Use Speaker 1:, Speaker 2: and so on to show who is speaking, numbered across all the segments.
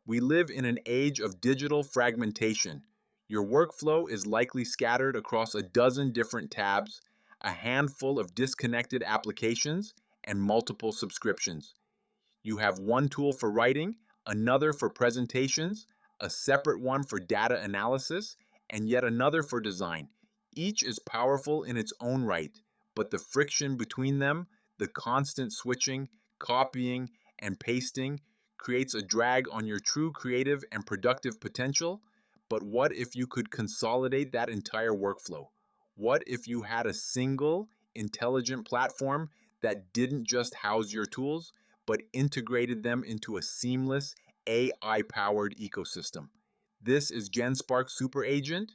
Speaker 1: We live in an age of digital fragmentation. Your workflow is likely scattered across a dozen different tabs, a handful of disconnected applications, and multiple subscriptions. You have one tool for writing, another for presentations, a separate one for data analysis, and yet another for design. Each is powerful in its own right, but the friction between them, the constant switching, copying, and pasting, creates a drag on your true creative and productive potential. But what if you could consolidate that entire workflow? What if you had a single, intelligent platform that didn't just house your tools, but integrated them into a seamless AI-powered ecosystem? This is Genspark Super Agent.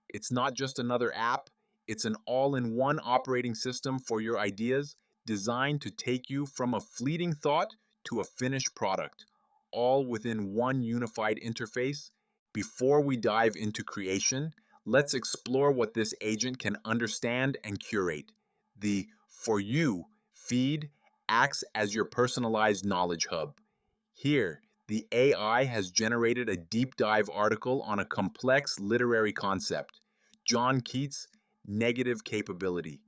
Speaker 1: It's not just another app, it's an all-in-one operating system for your ideas, designed to take you from a fleeting thought to a finished product, all within one unified interface. Before we dive into creation, let's explore what this agent can understand and curate. The For You feed acts as your personalized knowledge hub. Here, the AI has generated a deep dive article on a complex literary concept, John Keats' negative capability.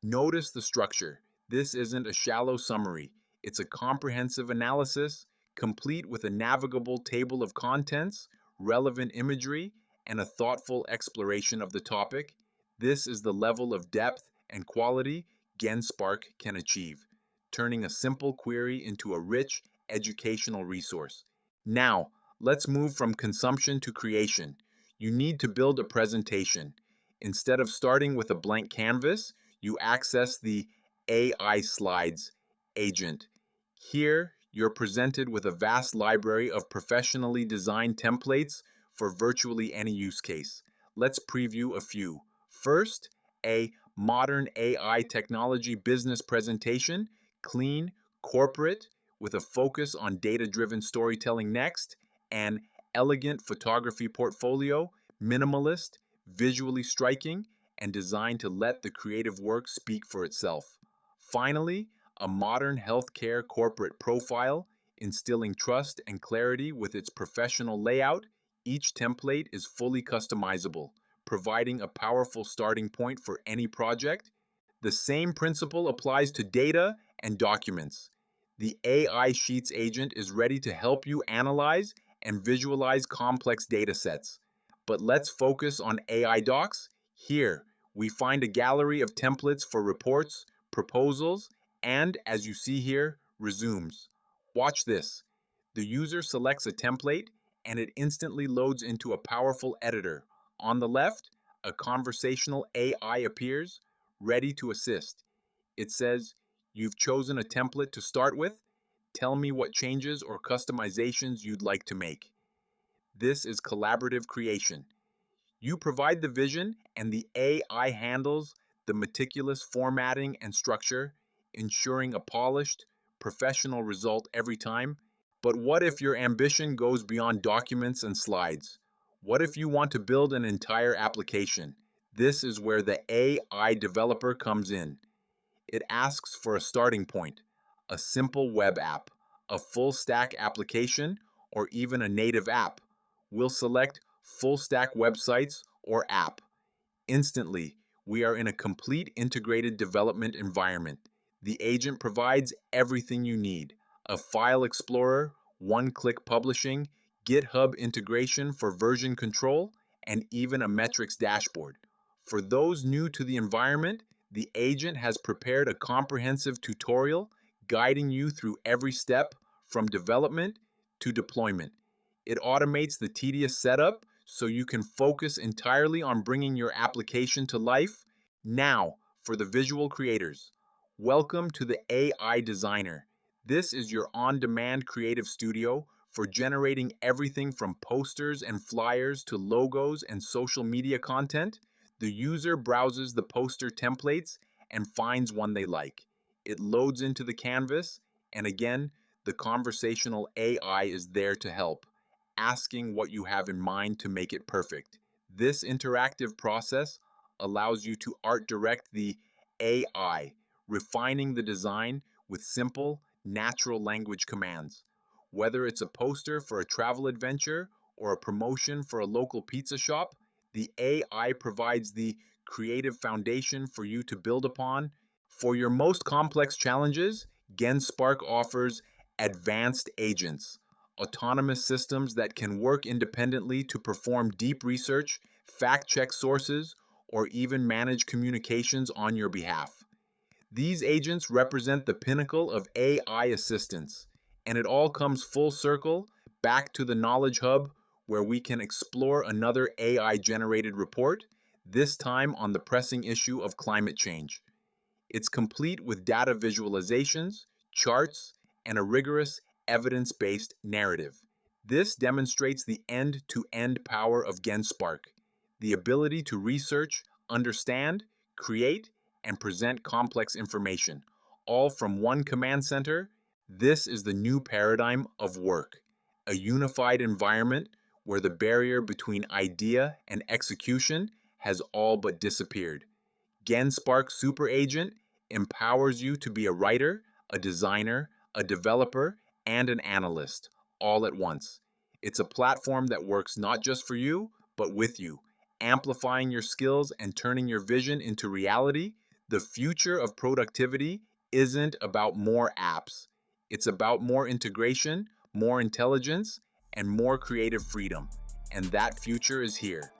Speaker 1: Notice the structure. This isn't a shallow summary, it's a comprehensive analysis, complete with a navigable table of contents, relevant imagery, and a thoughtful exploration of the topic. This is the level of depth and quality Genspark can achieve, turning a simple query into a rich educational resource. Now, let's move from consumption to creation. You need to build a presentation. Instead of starting with a blank canvas, you access the AI Slides agent. Here, you're presented with a vast library of professionally designed templates for virtually any use case. Let's preview a few. First, a modern AI technology business presentation, clean, corporate, with a focus on data-driven storytelling. Next, an elegant photography portfolio, minimalist, visually striking, and designed to let the creative work speak for itself. Finally, a modern healthcare corporate profile, instilling trust and clarity with its professional layout. Each template is fully customizable, providing a powerful starting point for any project. The same principle applies to data and documents. The AI Sheets agent is ready to help you analyze and visualize complex data sets. But let's focus on AI Docs. Here, we find a gallery of templates for reports, proposals, and, as you see here, resumes. Watch this. The user selects a template and it instantly loads into a powerful editor. On the left, a conversational AI appears, ready to assist. It says, "You've chosen a template to start with. Tell me what changes or customizations you'd like to make." This is collaborative creation. You provide the vision, and the AI handles the meticulous formatting and structure, ensuring a polished, professional result every time. But what if your ambition goes beyond documents and slides? What if you want to build an entire application? This is where the AI developer comes in. It asks for a starting point, a simple web app, a full stack application, or even a native app. We'll select full stack websites or app. Instantly, we are in a complete integrated development environment. The agent provides everything you need: a file explorer, one click publishing, GitHub integration for version control, and even a metrics dashboard. For those new to the environment, the agent has prepared a comprehensive tutorial guiding you through every step from development to deployment. It automates the tedious setup so you can focus entirely on bringing your application to life. Now, for the visual creators, welcome to the AI Designer. This is your on-demand creative studio for generating everything from posters and flyers to logos and social media content. The user browses the poster templates and finds one they like. It loads into the canvas, and again, the conversational AI is there to help, asking what you have in mind to make it perfect. This interactive process allows you to art direct the AI, refining the design with simple, natural language commands. Whether it's a poster for a travel adventure or a promotion for a local pizza shop, the AI provides the creative foundation for you to build upon. For your most complex challenges, Genspark offers advanced agents, autonomous systems that can work independently to perform deep research, fact check sources, or even manage communications on your behalf. These agents represent the pinnacle of AI assistance, and it all comes full circle back to the Knowledge Hub where we can explore another AI generated report, this time on the pressing issue of climate change. It's complete with data visualizations, charts, and a rigorous evidence based narrative. This demonstrates the end to end power of Genspark, the ability to research, understand, create, and present complex information, all from one command center. This is the new paradigm of work, a unified environment where the barrier between idea and execution has all but disappeared. Genspark Super Agent empowers you to be a writer, a designer, a developer, and an analyst all at once. It's a platform that works not just for you, but with you, amplifying your skills and turning your vision into reality. The future of productivity isn't about more apps, it's about more integration, more intelligence, and more creative freedom. And that future is here.